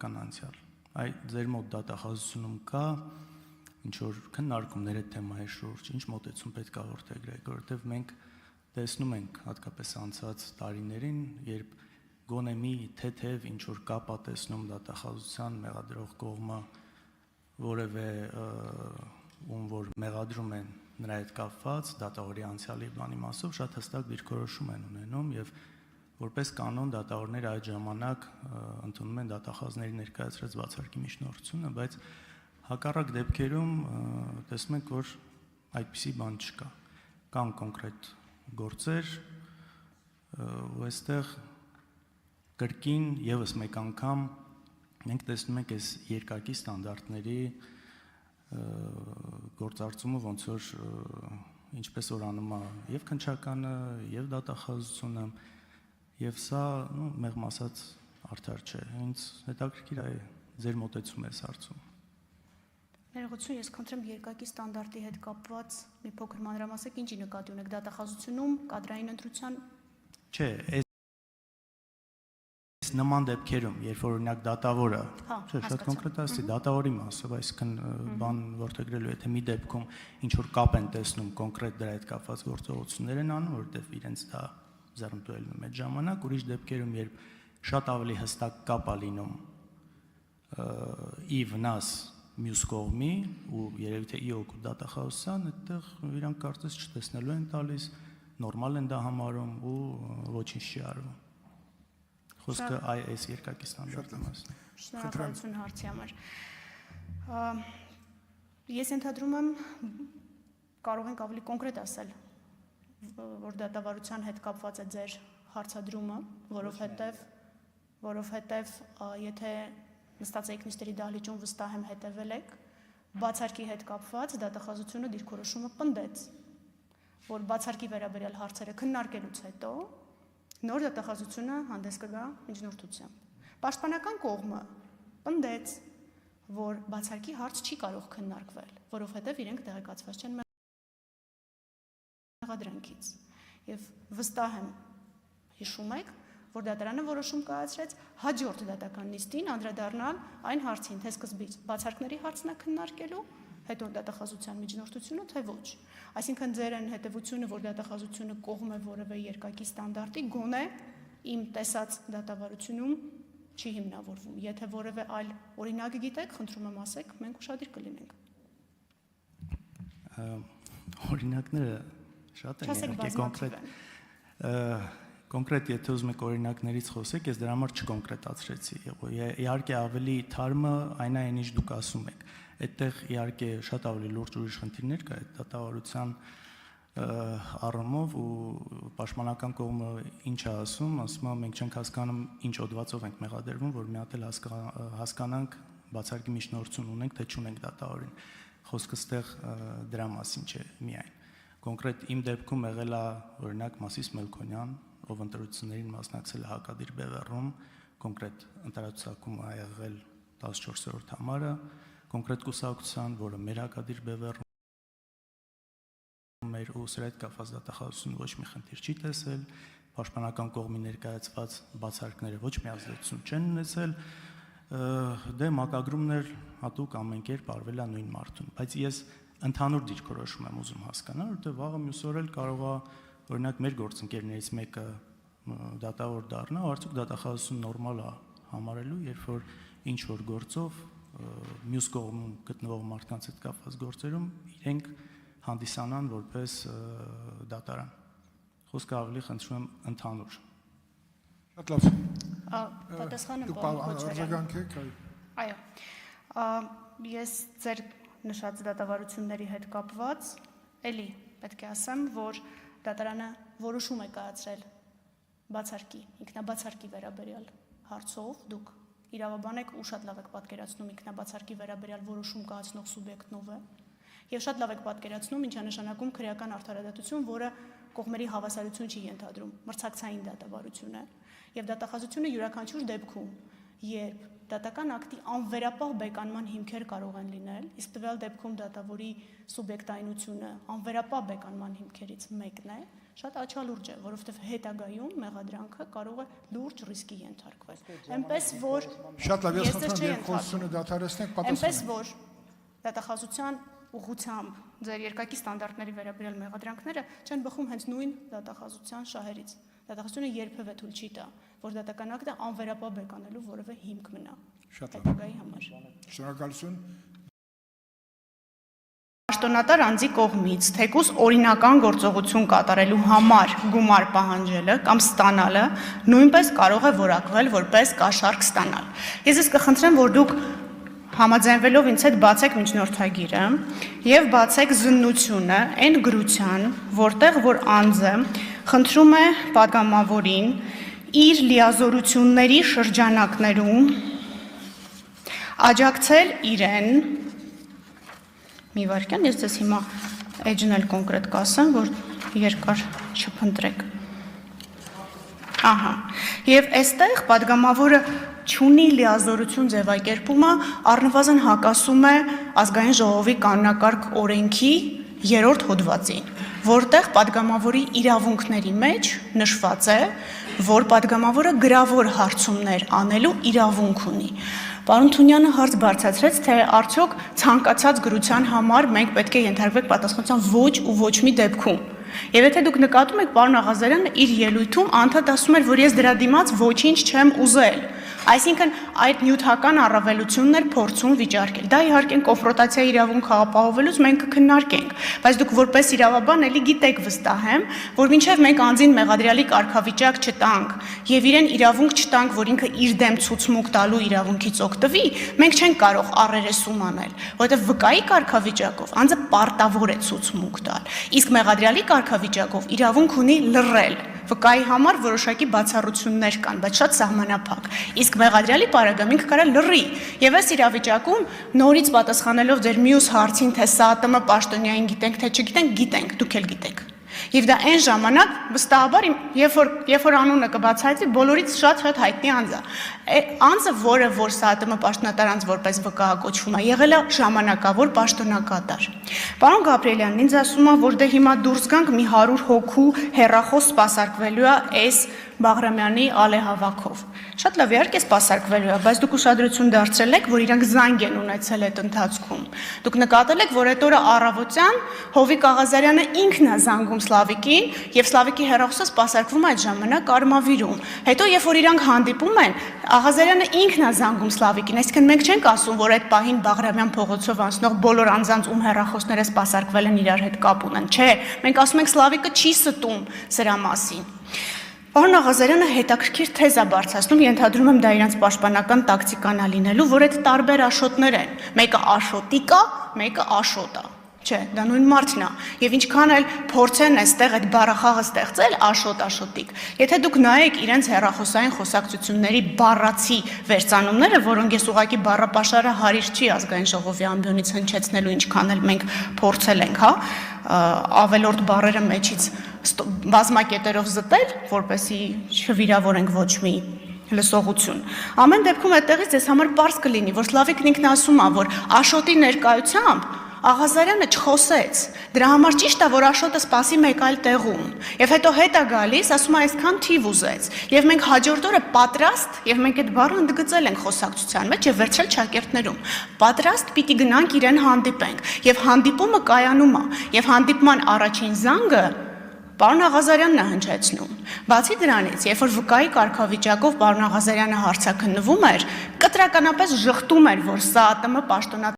պատմական անցյալ։ Այդ ձեր մոտ դատախազությունում կա ինչ որ քննարկումներ այդ թեմայի շուրջ, ինչ մոտեցում պետք է որդեգրեք, որովհետև մենք տեսնում ենք հատկապես անցած տարիներին, երբ գոնե մի թեթև ինչ որ կապ է տեսնում դատախազության մեղադրող կողմը որևէ ում որ մեղադրում են նրա հետ կապված դատավորի անցյալի բանի մասով շատ հստակ դիրքորոշում են ունենում եւ որպես կանոն դատավորները այդ ժամանակ ընդունում են դատախազների ներկայացրած բացարկի միջնորդությունը, բայց հակառակ դեպքերում տեսնում ենք, որ այդպիսի բան չկա։ Կան կոնկրետ գործեր, ու այստեղ կրկին եւս մեկ անգամ մենք տեսնում ենք այս երկակի ստանդարտների գործարծումը ոնց որ ինչպես որ անում է եւ քննչականը եւ դատախազությունը եւ սա մեղմ ասած արդար չէ ինձ հետաքրքիր է ձեր մոտեցումը այս հարցում Ներողություն ես խնդրեմ երկակի ստանդարտի հետ կապված մի փոքր մանրամասիկ ինչի նկատի ունեք դատախազությունում կադրային ընտրության չէ նման դեպքերում, երբ որ օրինակ դատավորը, չէ, շատ կոնկրետ ասի, դատավորի մասով, այսինքն բան որդեգրելու, եթե մի դեպքում ինչ որ կապ են տեսնում կոնկրետ դրա հետ կապված գործողություններ են անում, որովհետև իրենց դա զարմտուելն է այդ ժամանակ, ուրիշ դեպքերում, երբ շատ ավելի հստակ կապ է լինում ի վնաս մյուս կողմի ու երևի թե ի օգուտ դատախազության, այդտեղ իրանք կարծես չտեսնելու են տալիս, նորմալ են դա համարում ու ոչինչ չի արվում։ Խոսքը այս երկակի ստանդարտի մասն է։ Շնորհակալություն հարցի համար։ Ես ենթադրում եմ կարող ենք ավելի կոնկրետ ասել, որ դատավարության հետ կապված է ձեր հարցադրումը, որովհետև եթե նստած եք նիստերի դահլիճում վստահ եմ հետևել եք, բացարկի հետ կապված դատախազությունը դիրքորոշումը պնդեց, որ բացարկի վերաբերյալ հարցերը քննարկելուց հետո նոր դատախազությունը հանդես կգա միջնորդությամբ։ Պաշտպանական կողմը պնդեց, որ բացարկի հարց չի կարող քննարկվել, որովհետև իրենք տեղեկացված չեն մեղադրանքից։ Եվ վստահ եմ, հիշում եք, որ դատարանը որոշում կայացրեց հաջորդ դատական նիստին անդրադառնալ այն հարցին, թե սկզբից բացարկների հարցն է քննարկելու, հետո դատախազության միջնորդությունը, թե ոչ։ Այսինքն ձեր են հետևությունը, որ դատախազությունը կողմ է որևէ երկակի ստանդարտի, գոնե իմ տեսած դատավարությունում չի հիմնավորվում։ Եթե որևէ այլ օրինակ գիտեք, խնդրում եմ ասեք, մենք ուշադիր կլինենք։ Օրինակները շատ են, կոնկրետ եթե ուզում եք օրինակներից խոսեք, ես դրա համար չկոնկրետացրեցի։ Իհարկե ավելի թարմը այն է, ինչ դուք ասում եք։ Այդտեղ իհարկե շատ ավելի լուրջ ուրիշ խնդիրներ կա այդ դատավարության առումով ու պաշտպանական կողմը ինչ է ասում, մենք չենք հասկանում ինչ օդվածով ենք մեղադրվում, որ մի հատ էլ հասկանանք բացարկի միջնորդություն ունենք, թե չունենք դատավորին։ Խոսքը ստեղ դրա մասին չէ միայն։ Կոնկրետ իմ դեպքում եղել է օրինակ Մասիս Մելքոնյան, ով ընտրություններին մասնակցել է հակադիր բևեռում, կոնկրետ ընտրացուցակում ա եղել 14-րդ համարը, կոնկրետ կուսակցության, որը մեր հակադիր բևեռում մեր ու սրա հետ կապված դատախազությունը ոչ մի խնդիր չի տեսել, պաշտպանական կողմի ներկայացված բացարկները ոչ մի ազդեցություն չեն ունեցել, դե մակագրումներ հատուկ ամեն կերպ արվել է նույն մարդուն, բայց ես ընդհանուր դիրքորոշում եմ ուզում հասկանալ, որտեղ վաղը մյուս օր էլ կարող է օրինակ մեր գործընկերներից մեկը դատավոր դառնա, արդյոք դատախազությունը նորմալ է համարելու, երբ որ ինչ որ գործով մյուս կողմում գտնվող մարդկանց հետ կապված գործերում իրենք հանդիսանան որպես դատարան։ Խոսքը ավելի խնդրում եմ ընդհանուր։ Շատ լավ։ Պատասխանը արձագանքեք, այո։ Ես ձեր նշած դատավարությունների հետ կապված էլի պետք է ասեմ, որ դատարանը որոշում է կայացրել բացարկի, ինքնաբացարկի վերաբերյալ հարցով, դուք իրավաբան եք ու շատ լավ եք պատկերացնում ինքնաբացարկի վերաբերյալ որոշում կայացնող սուբյեկտն ով է, եւ շատ լավ եք պատկերացնում ինչ է նշանակում քրեական արդարադատություն, որը կողմերի հավասարություն չի ենթադրում, մրցակցային դատավարություն է, եւ դատախազությունը յուրաքանչյուր դեպքում, երբ դատական ակտի անվերապահ բեկանման հիմքեր կարող են լինել, իսկ տվյալ դեպքում դատավորի սուբյեկտայնությունը անվերապահ բեկանման հիմքերից մեկն է, շատ աչալուրջ է, որովհետև հետագայում մեղադրանքը կարող է լուրջ ռիսկի ենթարկվել։ Այնպես որ Շատ լավ, ես խնդրում եմ խոսությունը դադարեցնենք, այնպես որ դատախազության ուղղությամբ ձեր երկակի ստանդարտների վերաբերյալ մեղադրանքները չեն բխում հենց նույն դատախազության շահերից։ Դատախազությունը երբևէ թույլ չի տա, որ դատական ակտը անվերապահ բեկանելու որևէ հիմք մնա։ Շատ լավ։ Հետագայի համար։ Շնորհակալություն։ Պաշտոնատար անձի կողմից թեկուզ օրինական գործողություն կատարելու համար գումար պահանջելը կամ ստանալը նույնպես կարող է որակվել որպես կաշառք ստանալ։ Ես ձեզ կխնդրեմ, որ դուք համաձայնվելով ինձ հետ բացեք միջնորդագիրը եւ բացեք զննությունը այն գրության, որտեղ որ անձը խնդրում է պատգամավորին իր լիազորությունների շրջանակներում աջակցել իրեն մի վարքյան, ես ձեզ հիմա էջնել կոնկրետ կասեմ, որ երկար չփնտրեք։ Ահա, եւ այստեղ պատգամավորը չունի լիազորություն ձևակերպումը առնվազն հակասում է ազգային ժողովի կանոնակարգ օրենքի 3-րդ հոդվածին, որտեղ պատգամավորի իրավունքների մեջ նշված է, որ պատգամավորը գրավոր հարցումներ անելու իրավունք ունի։ Պարոն Թունյանը հարց բարձրացրեց, թե արդյոք ցանկացած գրության համար մենք պետք է ենթարկվենք պատասխանատվության ոչ ու ոչ մի դեպքում։ Եվ եթե դուք նկատում եք, պարոն Աղազարյանը իր ելույթում անդադ ասում էր, որ ես դրա դիմաց ոչինչ չեմ ուզել։ Այսինքն այդ նյութական առավելությունն էր փորձում վիճարկել։ Դա իհարկե կոնֆրոնտացիա իրավունք ապահովելուց մենք կքննարկենք, բայց դուք որպես իրավաբան էլի գիտեք վստահ եմ, որ մինչև մենք անձին մեղադրյալի կարգավիճակ չտանք եւ իրեն իրավունք չտանք, որ ինքը իր դեմ ցուցմունք տալու իրավունքից օգտվի, մենք չենք կարող առերեսում անել, որովհետեւ վկայի կարգավիճակով անձը պարտավոր է ցուցմունք տալ, իսկ մեղադրյալի կարգավիճակով իրավունք ունի լռել։ Վկայի համար որոշակի բացառություններ կան, բայց շատ սահմանափակ։ Իսկ մեղադրյալի պարագայում ինքը կարա լռի։ Եվ այս իրավիճակում նորից պատասխանելով ձեր մյուս հարցին, թե ՍԱՏՄ պաշտոնյային գիտենք, թե չգիտենք, գիտենք, դուք էլ գիտեք։ Եվ դա այն ժամանակ վստահաբար երբ որ անունը կբացահայտվի, բոլորից շատ հայտնի անձ է։ Անձը, որը որ ՍԱՏՄ պաշտոնատար անձ որպես վկա կոչվում է, եղել է ժամանակավոր պաշտոնակատար։ Պարոն Գաբրիելյանն ինձ ասում է, որ դե հիմա դուրս գանք մի 100 հոգու հեռախոս սպասարկվելու է այս Բաղրամյանի ալեհավաքով։ Շատ լավ, իհարկե սպասարկվելու է, բայց դուք ուշադրություն դարձրել եք, որ իրանք զանգ են ունեցել այդ ընթացքում։ Դուք նկատել եք, որ այդ օրը առավոտյան Հովիկ Աղազարյանը ինքն է զանգում Սլավիկին, եւ Սլավիկի հեռախոսը սպասարկվում է այդ ժամանակ Արմավիրում։ Հետո երբ որ իրանք հանդիպում են, Աղազարյանը ինքն է զանգում Սլավիկին, այսինքն մենք չենք ասում, որ այդ պահին Բաղրամյան փողոցով անցնող բոլոր անձանց ում հեռախոսները սպասարկվել են իրար հետ կապ ունեն։ Չէ, մենք ասում ենք Սլավիկը չի ստում սրա մասին։ Պարոն Աղազարյանը հետաքրքիր թեզ է բարձրացնում, ենթադրում եմ դա իրանց պաշտպանական տակտիկան է լինելու, որ այդ տարբեր աշոտներ են։ Մեկը աշոտիկ է, մեկը աշոտ է։ Չէ, դա նույն մարդն է։ Եվ ինչքան էլ փորձեն այստեղ այդ բառախաղը ստեղծել աշոտ-աշոտիկ։ Եթե դուք նայեք իրենց հեռախոսային խոսակցությունների բառացի վերծանումները, որոնք ես ուղղակի բառապաշարը հարիր չի ազգային ժողովի ամբիոնից հնչեցնելու, ինչքան էլ մենք փորձել ենք, հա, ավելորդ բառերը մեջից բազմակետերով զտել, որպեսզի չվիրավորենք ոչ մի լսողություն։ Ամեն դեպքում այդտեղից ձեզ համար պարզ կլինի, որ Սլավիկն ինքն ասում է, որ աշոտի ներկայությամբ Աղազարյանը չխոսեց, դրա համար ճիշտ է, որ աշոտը սպասի մեկ այլ տեղում, եւ հետո հետ է գալիս, ասում է այսքան թիվ ուզեց, եւ մենք հաջորդ օրը պատրաստ, եւ մենք այդ բառը ընդգծել ենք խոսակցության մեջ եւ վերցրել ճակերտներում, պատրաստ պիտի գնանք իրեն հանդիպենք, եւ հանդիպումը կայանում է, եւ հանդիպման առաջին զանգը Պարոն Աղազարյանն է հնչեցնում։ Բացի դրանից, երբ որ վկայի կարգավիճակով պարոն Աղազարյանը հարցաքննվում էր, կտրականապես ժխտում էր, որ ՍԱՏՄ պաշտոնատար